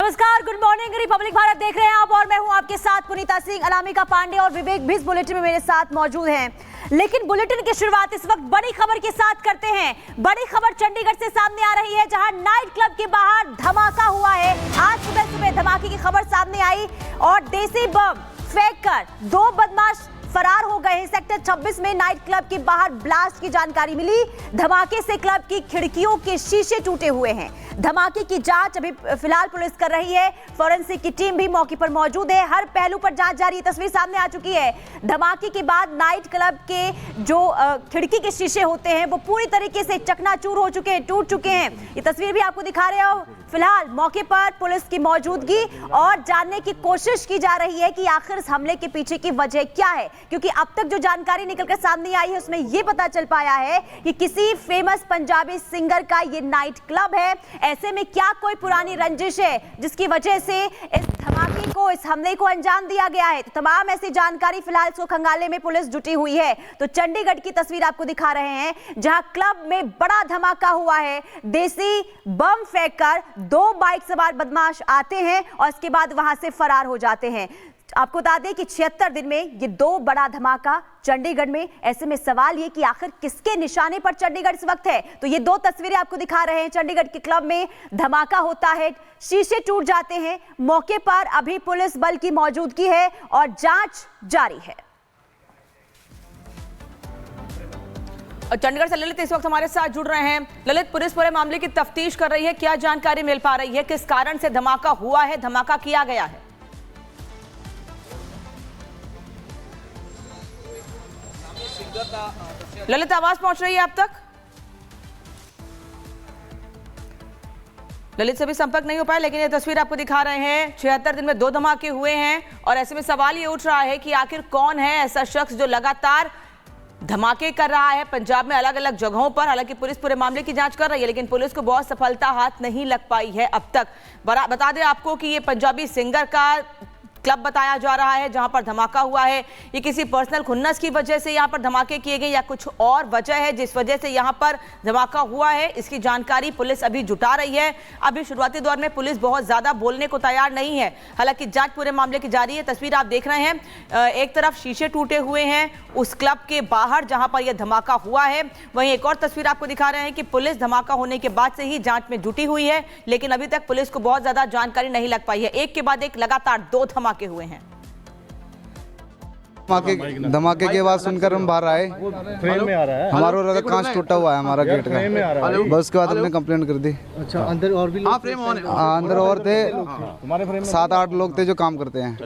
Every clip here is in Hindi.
नमस्कार, गुड मॉर्निंग। रिपब्लिक भारत देख रहे हैं आप और मैं हूं आपके साथ पुनीता सिंह। अनामिका पांडे और विवेक भी इस बुलेटिन में मेरे साथ मौजूद हैं। लेकिन बुलेटिन की शुरुआत इस वक्त बड़ी खबर के साथ करते हैं। बड़ी खबर चंडीगढ़ से सामने आ रही है, जहां नाइट क्लब के बाहर धमाका हुआ है। आज सुबह धमाके की खबर सामने आई और देसी बम फेंककर 2 बदमाश फरार हो गए हैं। सेक्टर 26 में नाइट क्लब के बाहर ब्लास्ट की जानकारी मिली। धमाके से क्लब की खिड़कियों के शीशे टूटे हुए हैं। धमाके की जांच अभी फिलहाल पुलिस कर रही है। फोरेंसिक की टीम भी मौके पर मौजूद है। हर पहलू पर जांच जारी है। तस्वीर सामने आ चुकी है। धमाके के बाद नाइट क्लब के जो खिड़की के शीशे होते हैं वो पूरी तरीके से चकनाचूर हो चुके हैं, टूट चुके हैं। ये तस्वीर भी आपको दिखा रहे हो। फिलहाल मौके पर पुलिस की मौजूदगी और जानने की कोशिश की जा रही है कि आखिर इस हमले के पीछे की वजह क्या है, क्योंकि अब तक जो जानकारी निकलकर सामने आई है उसमें यह पता चल पाया है कि किसी फेमस पंजाबी सिंगर का ये नाइट क्लब है। ऐसे में क्या कोई पुरानी रंजिश है जिसकी वजह से इस धमाके को, इस हमले को अंजाम दिया गया है? तो तमाम ऐसी जानकारी फिलहाल इसको खंगालने में पुलिस जुटी हुई है। तो चंडीगढ़ की तस्वीर आपको दिखा रहे हैं, जहां क्लब में बड़ा धमाका हुआ है। देसी बम फेंककर 2 बाइक सवार बदमाश आते हैं और इसके बाद वहां से फरार हो जाते हैं। आपको बता दें कि 76 दिन में ये 2 बड़ा धमाका चंडीगढ़ में। ऐसे में सवाल ये कि आखिर किसके निशाने पर चंडीगढ़ इस वक्त है? तो ये 2 तस्वीरें आपको दिखा रहे हैं। चंडीगढ़ के क्लब में धमाका होता है, शीशे टूट जाते हैं। मौके पर अभी पुलिस बल की मौजूदगी है और जांच जारी है। चंडीगढ़ से ललित इस वक्त हमारे साथ जुड़ रहे हैं। ललित, पुलिस पूरे मामले की तफ्तीश कर रही है, क्या जानकारी मिल पा रही है? किस कारण से धमाका हुआ है, धमाका किया गया है? ललित, आवाज पहुंच रही है आप तक? ललित से भी संपर्क नहीं हो पाया, लेकिन ये तस्वीर आपको दिखा रहे हैं। 76 दिन में 2 धमाके हुए हैं और ऐसे में सवाल ये उठ रहा है कि आखिर कौन है ऐसा शख्स जो लगातार धमाके कर रहा है पंजाब में अलग अलग जगहों पर। हालांकि पुलिस पूरे मामले की जांच कर रही है, लेकिन पुलिस को बहुत सफलता हाथ नहीं लग पाई है अब तक। बता दें आपको कि ये पंजाबी सिंगर का क्लब बताया जा रहा है जहां पर धमाका हुआ है। ये किसी पर्सनल खुन्नस की वजह से यहां पर धमाके किए गए या कुछ और वजह है जिस वजह से यहां पर धमाका हुआ है, इसकी जानकारी पुलिस अभी जुटा रही है। अभी शुरुआती दौर में पुलिस बहुत ज्यादा बोलने को तैयार नहीं है। हालांकि जांच पूरे मामले की जारी है। तस्वीर आप देख रहे हैं, एक तरफ शीशे टूटे हुए हैं उस क्लब के बाहर जहां पर यह धमाका हुआ है। वहीं एक और तस्वीर आपको दिखा रहे हैं कि पुलिस धमाका होने के बाद से ही जांच में जुटी हुई है, लेकिन अभी तक पुलिस को बहुत ज्यादा जानकारी नहीं लग पाई है। एक के बाद एक लगातार 2 धमाके हुए हैं। धमाके के बाद सुनकर हम बाहर आए। फ्रेम में आ रहा है, हमारा लगा कांच टूटा हुआ है हमारा गेट का। बस उसके बाद हमने कंप्लेंट कर दी। अच्छा, अंदर और भी लोग? अंदर और थे, 7-8 लोग थे जो काम करते हैं।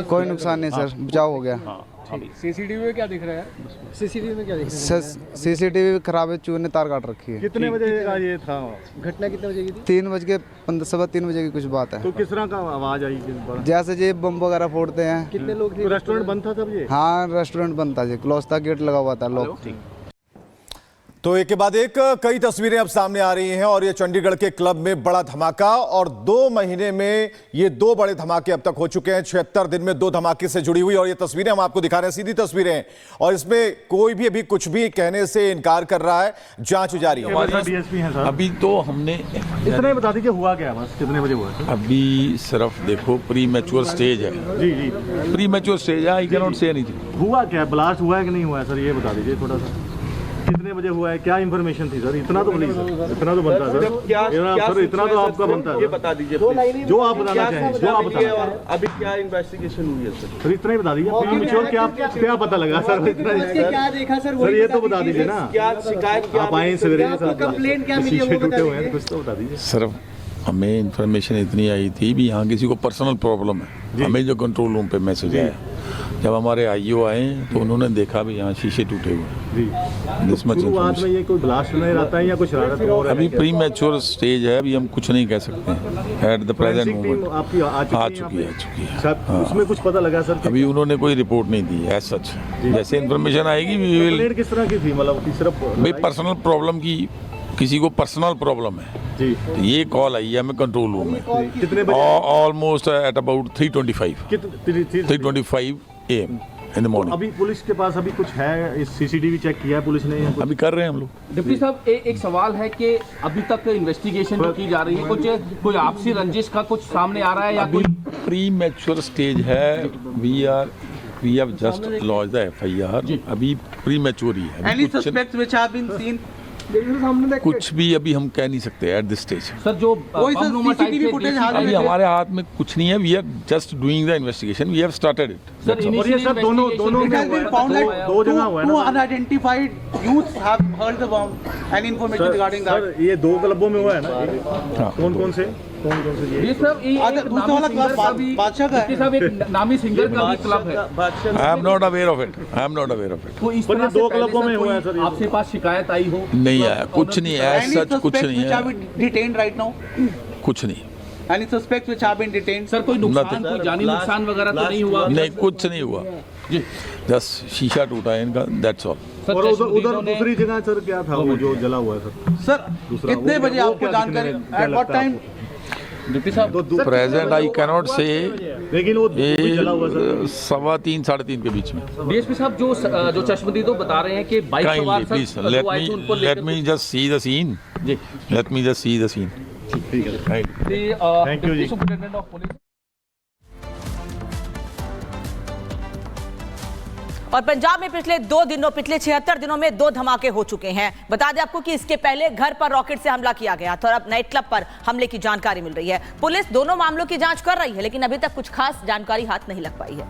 कोई नुकसान नहीं सर, बचाव हो गया। सीसीटीवी में क्या दिख रहा है? सीसीटीवी में क्या दिख रहा है? सीसीटीवी खराब है, चूहे ने तार काट रखी है। कितने बजे का ये था? घटना कितने बजे की थी? 3:15 बजे की कुछ बात है। तो किस तरह का आवाज आई? जैसे जी बम वगैरह फोड़ते हैं। कितने लोग थे? रेस्टोरेंट बंद था तब ये? हाँ, रेस्टोरेंट बंद था जी, क्लोज था, गेट लगा हुआ था, लॉक। तो एक के बाद एक कई तस्वीरें अब सामने आ रही हैं और ये चंडीगढ़ के क्लब में बड़ा धमाका, और 2 महीने में ये 2 बड़े धमाके अब तक हो चुके हैं। 76 दिन में 2 धमाके से जुड़ी हुई और ये तस्वीरें हम आपको दिखा रहे हैं, सीधी तस्वीरें हैं, और इसमें कोई भी अभी कुछ भी कहने से इनकार कर रहा है। जांच जारी है। डीएसपी हैं सर। अभी तो हमने इतना बता दीजिए हुआ क्या, बस कितने बजे हुआ? अभी सिर्फ देखो प्री मैच्योर स्टेज है। जी जी, प्री मैच्योर स्टेज है, I can not say anything. हुआ क्या, ब्लास्ट हुआ है कि नहीं हुआ है सर, ये बता दीजिए थोड़ा सा। कितने बजे हुआ है, क्या इन्फॉर्मेशन थी सर? इतना तो प्लीज, इतना तो बनता है सर। सर इतना तो आपका बनता है, ये बता दीजिए जो आप बताना चाहें, जो आप बताना चाहें। अभी क्या इन्वेस्टिगेशन हुई है सर? इतना ही बता दीजिए। क्या पता लगा सर? क्या देखा सर, ये तो बता दीजिए ना। क्या शिकायत, आप आए सवेरे, कंप्लेंट क्या मिली है टूटे हुए हैं, कुछ तो बता दीजिए। सिर्फ हमें इन्फॉर्मेशन इतनी आई थी भी यहाँ किसी को पर्सनल प्रॉब्लम है। हमें जो कंट्रोल रूम पे मैसेज आया, जब हमारे आईओ आए तो उन्होंने देखा भी यहाँ शीशे टूटे हुए। शुरुआत में ये कोई ब्लास्ट नहीं रहता है या कुछ शरारत हो रहा है? अभी प्री मैच्योर स्टेज है, अभी हम कुछ नहीं कह सकते हैं। एट द प्रेजेंट मोमेंट आपकी आ चुकी है। उसमें कुछ पता लगा सर? अभी उन्होंने कोई रिपोर्ट नहीं दी है सच। जैसे इन्फॉर्मेशन आएगी। किस तरह की थी, मतलब सिर्फ भाई पर्सनल प्रॉब्लम की, किसी को पर्सनल प्रॉब्लम है जी, तो ये कॉल आई है हमें कंट्रोल रूम में। कितने बजे? Almost at about 3:25 AM। In the morning. अभी पुलिस के पास अभी कुछ है, इस सीसीटीवी चेक किया है पुलिस ने या कुछ? अभी कर रहे हैं हम लोग। डिप्टी साहब एक सवाल है कि अभी तक इन्वेस्टिगेशन जो की जा रही है, कुछ कोई आपसी रंजिश का कुछ सामने आ रहा है या अभी कोई प्री मैच्योर स्टेज है। We have just launch the FIR। अभी प्री मैच्योर ही है। Any suspects which have been seen? कुछ भी अभी हम कह नहीं सकते एट दिस स्टेज। सर जो कोई सर CCTV फुटेज हाथ अभी में हमारे हाथ में कुछ नहीं है। We are just doing the investigation. We have started it. Sir और ये सब दोनों It has been found that दो जगह हुआ है two ना? unidentified youths have heard the bomb. Any information regarding that? Sir ये 2 क्लबों में हुआ है ना? हाँ। कौन-कौन से ये? ये सब अच्छा, दूसरा वाला क्लब बादशाह का है। डिप्टी साहब एक नामी सिंगर का भी क्लब है, I am not aware of it. I am not aware of it. तो इस पर ये तरह से 2 पहले क्लबों से में हुआ है कोई सर ये? आपके पास शिकायत आई हो? नहीं आया, कुछ नहीं है Any सच, कुछ suspects नहीं which have है, been detained right now? कुछ नहीं। Any suspects which have been detained? Sir कोई नुकसान, Nothing. कोई जानी नुकसान वगैरह तो नहीं हुआ? नहीं, कुछ नहीं हुआ। जी जस्ट शीशा टूटा है इनका, दैट्स ऑल। सर और उधर चश्मदीदों ने- दूसरी जगह सर क्या था वो जो जला हुआ है सर? सर दूसरा कितने वो बजे क्या- वो आपको क्या जानकारी? दिखने में क्या At what लगता है time? डिप्टी साहब प्रेजेंट आई कैनॉट से। लेकिन वो भी जला हुआ है सर। 3:15 साढ़े 3 के बीच में। डीएसपी साहब जो चश्मदीदों बता रहे हैं कि बाइक काइंडली सवार प्लीज सर जो आए थे उनको लेट लेकर me just see the scene. जी let me just see the scene. ठीक है सर। थैंक you जी। Superintendent of police. और पंजाब में पिछले 76 दिनों में 2 धमाके हो चुके हैं। बता दें आपको कि इसके पहले घर पर रॉकेट से हमला किया गया था और अब नाइट क्लब पर हमले की जानकारी मिल रही है। पुलिस दोनों मामलों की जांच कर रही है, लेकिन अभी तक कुछ खास जानकारी हाथ नहीं लग पाई है।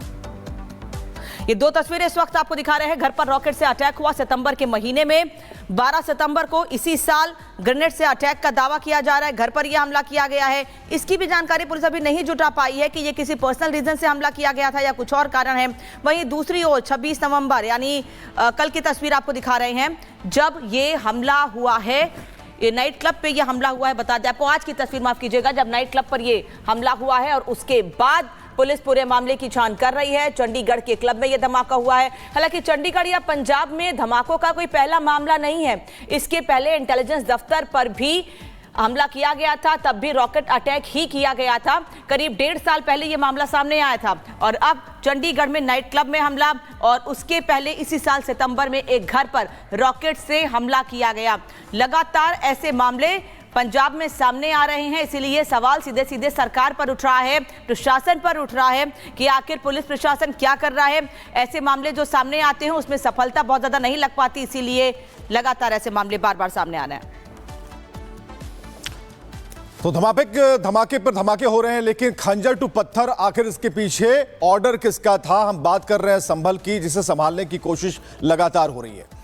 ये 2 तस्वीरें इस वक्त आपको दिखा रहे हैं। घर पर रॉकेट से अटैक हुआ सितंबर के महीने में। 12 सितंबर को इसी साल ग्रेनेड से अटैक का दावा किया जा रहा है। घर पर यह हमला किया गया है। इसकी भी जानकारी पुलिस अभी नहीं जुटा पाई है कि ये किसी पर्सनल रीजन से हमला किया गया था या कुछ और कारण है। वहीं दूसरी ओर 26 नवंबर यानी कल की तस्वीर आपको दिखा रहे हैं, जब ये हमला हुआ है, ये नाइट क्लब पे ये हमला हुआ है। बता दें आपको आज की तस्वीर, माफ कीजिएगा, जब नाइट क्लब पर ये हमला हुआ है और उसके बाद पुलिस पूरे मामले की जांच कर रही है। चंडीगढ़ के क्लब में यह धमाका हुआ है। हालांकि चंडीगढ़ या पंजाब में धमाकों का कोई पहला मामला नहीं है। इसके पहले इंटेलिजेंस दफ्तर पर भी हमला किया गया था, तब भी रॉकेट अटैक ही किया गया था। करीब 1.5 साल पहले यह मामला सामने आया था और अब चंडीगढ़ में नाइट क्लब में हमला और उसके पहले इसी साल सितंबर में एक घर पर रॉकेट से हमला किया गया। लगातार ऐसे मामले पंजाब में सामने आ रहे हैं, इसीलिए सवाल सीधे सीधे सरकार पर उठ रहा है, प्रशासन पर उठ रहा है कि आखिर पुलिस प्रशासन क्या कर रहा है। ऐसे मामले जो सामने आते हैं उसमें सफलता बहुत ज्यादा नहीं लग पाती, इसीलिए लगातार ऐसे मामले बार बार सामने आ रहे हैं। तो धमाके पर धमाके हो रहे हैं, लेकिन खंजर टू पत्थर, आखिर इसके पीछे ऑर्डर किसका था? हम बात कर रहे हैं संभल की, जिसे संभालने की कोशिश लगातार हो रही है।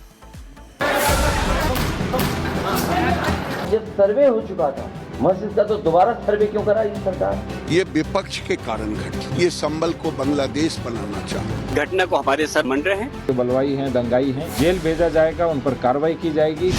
जब सर्वे हो चुका था मस्जिद का, तो दोबारा सर्वे क्यों करा ये सरकार? ये विपक्ष के कारण घटी। ये संभल को बांग्लादेश बनाना चाहते। घटना को हमारे सर मन रहे हैं। जो बलवाई हैं, दंगाई हैं, जेल भेजा जाएगा, उन पर कार्रवाई की जाएगी।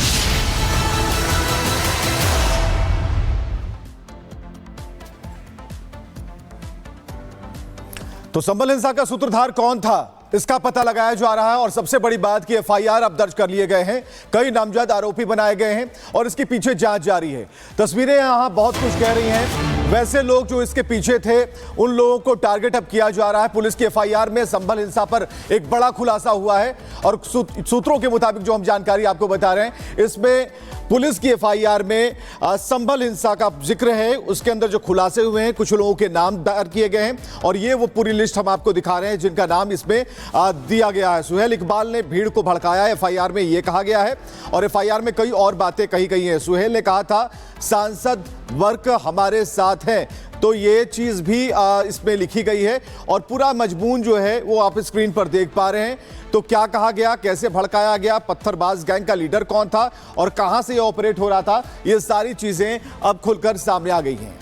तो संभल हिंसा का सूत्रधार कौन था, इसका पता लगाया जा रहा है। और सबसे बड़ी बात कि FIR अब दर्ज कर लिए गए हैं, कई नामजद आरोपी बनाए गए हैं और इसके पीछे जांच जारी है। तस्वीरें यहां बहुत कुछ कह रही हैं। वैसे लोग जो इसके पीछे थे, उन लोगों को टारगेट अब किया जा रहा है। पुलिस की FIR में संभल हिंसा पर एक बड़ा खुलासा हुआ है और सूत्रों के मुताबिक जो हम जानकारी आपको बता रहे हैं, इसमें पुलिस की FIR में संभल हिंसा का जिक्र है। उसके अंदर जो खुलासे हुए हैं, कुछ लोगों के नाम दर्ज किए गए हैं और ये वो पूरी लिस्ट हम आपको दिखा रहे हैं जिनका नाम इसमें दिया गया है। सुहेल इकबाल ने भीड़ को भड़काया, FIR में ये कहा गया है और FIR में कई और बातें कही गई हैं। सुहेल ने कहा था सांसद वर्ग हमारे साथ हैं, तो ये चीज़ भी इसमें लिखी गई है और पूरा मजमून जो है वो आप स्क्रीन पर देख पा रहे हैं। तो क्या कहा गया, कैसे भड़काया गया, पत्थरबाज गैंग का लीडर कौन था और कहां से ये ऑपरेट हो रहा था, ये सारी चीजें अब खुलकर सामने आ गई हैं।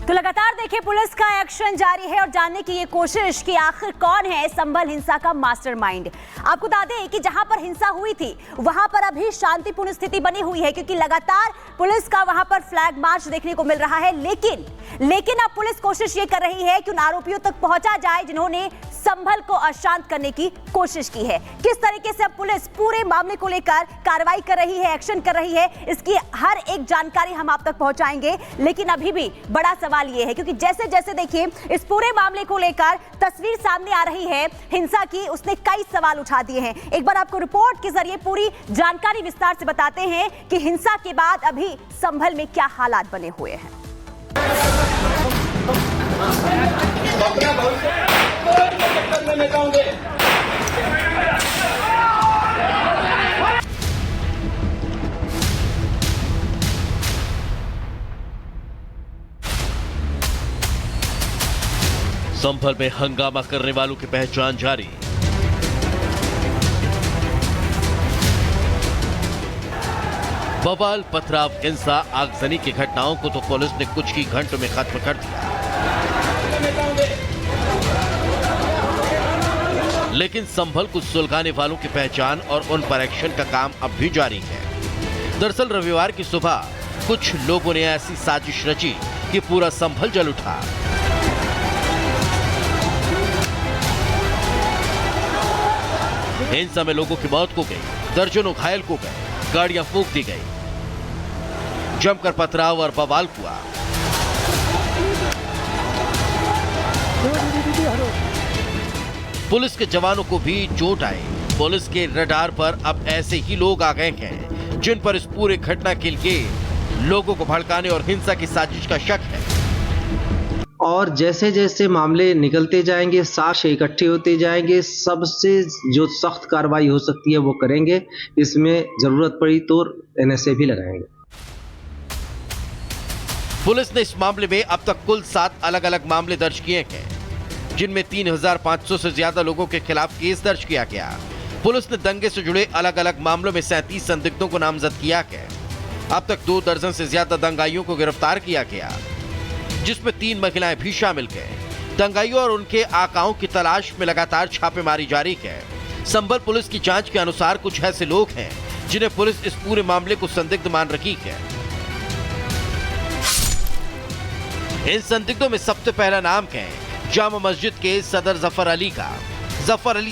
तो लगातार देखिए पुलिस का एक्शन जारी है और जानने की ये कोशिश कि आखिर कौन है संभल हिंसा का मास्टरमाइंड। आपको बता दें कि जहां पर हिंसा हुई थी वहां पर अभी शांतिपूर्ण स्थिति बनी हुई है, क्योंकि लगातार पुलिस का वहां पर फ्लैग मार्च देखने को मिल रहा है। लेकिन अब पुलिस कोशिश ये कर रही है कि उन आरोपियों तक पहुंचा जाए जिन्होंने संभल को अशांत करने की कोशिश की है। किस तरीके से अब पुलिस पूरे मामले को लेकर कार्रवाई कर रही है, एक्शन कर रही है, इसकी हर एक जानकारी हम आप तक पहुंचाएंगे। लेकिन अभी भी बड़ा सवाल यह है, क्योंकि जैसे जैसे देखिए इस पूरे मामले को लेकर तस्वीर सामने आ रही है हिंसा की, उसने कई सवाल उठा दिए हैं। एक बार आपको रिपोर्ट के जरिए पूरी जानकारी विस्तार से बताते हैं कि हिंसा के बाद अभी संभल में क्या हालात बने हुए हैं। संभल में हंगामा करने वालों की पहचान जारी। बवाल, पथराव, हिंसा, आगजनी की घटनाओं को तो पुलिस ने कुछ ही घंटों में खत्म कर दिया, लेकिन संभल को सुलगाने वालों की पहचान और उन पर एक्शन का काम अब भी जारी है। दरअसल रविवार की सुबह कुछ लोगों ने ऐसी साजिश रची कि पूरा संभल जल उठा। हिंसा में लोगों की मौत हो गई, दर्जनों घायल हो गए, गाड़ियां फूंक दी गई, जमकर पथराव और बवाल हुआ। पुलिस के जवानों को भी चोट आई। पुलिस के रडार पर अब ऐसे ही लोग आ गए हैं जिन पर इस पूरे घटना के लिए लोगों को भड़काने और हिंसा की साजिश का शक है। और जैसे जैसे मामले निकलते जाएंगे, साक्ष्य इकट्ठे होते जाएंगे, सबसे जो सख्त कार्रवाई हो सकती है वो करेंगे। इसमें जरूरत पड़ी तो एनएसए भी लगाएंगे। पुलिस ने इस मामले में अब तक कुल 7 अलग अलग मामले दर्ज किए हैं, जिनमें 3500 से ज्यादा लोगों के खिलाफ केस दर्ज किया गया। पुलिस ने दंगे से जुड़े अलग अलग मामलों में 37 संदिग्धों को नामजद किया है। अब तक 2 दर्जन से ज्यादा दंगाइयों को गिरफ्तार किया गया, जिसमें 3 महिलाएं भी शामिल हैं। दंगाइयों और उनके आकाओं की तलाश में लगातार छापेमारी जारी है। संभल पुलिस की जांच के अनुसार कुछ ऐसे लोग हैं जिन्हें पुलिस इस पूरे मामले को संदिग्ध मान रही है। इन संदिग्धों में सबसे पहला नाम है जामा मस्जिद के सदर जफर अली का। जफर अली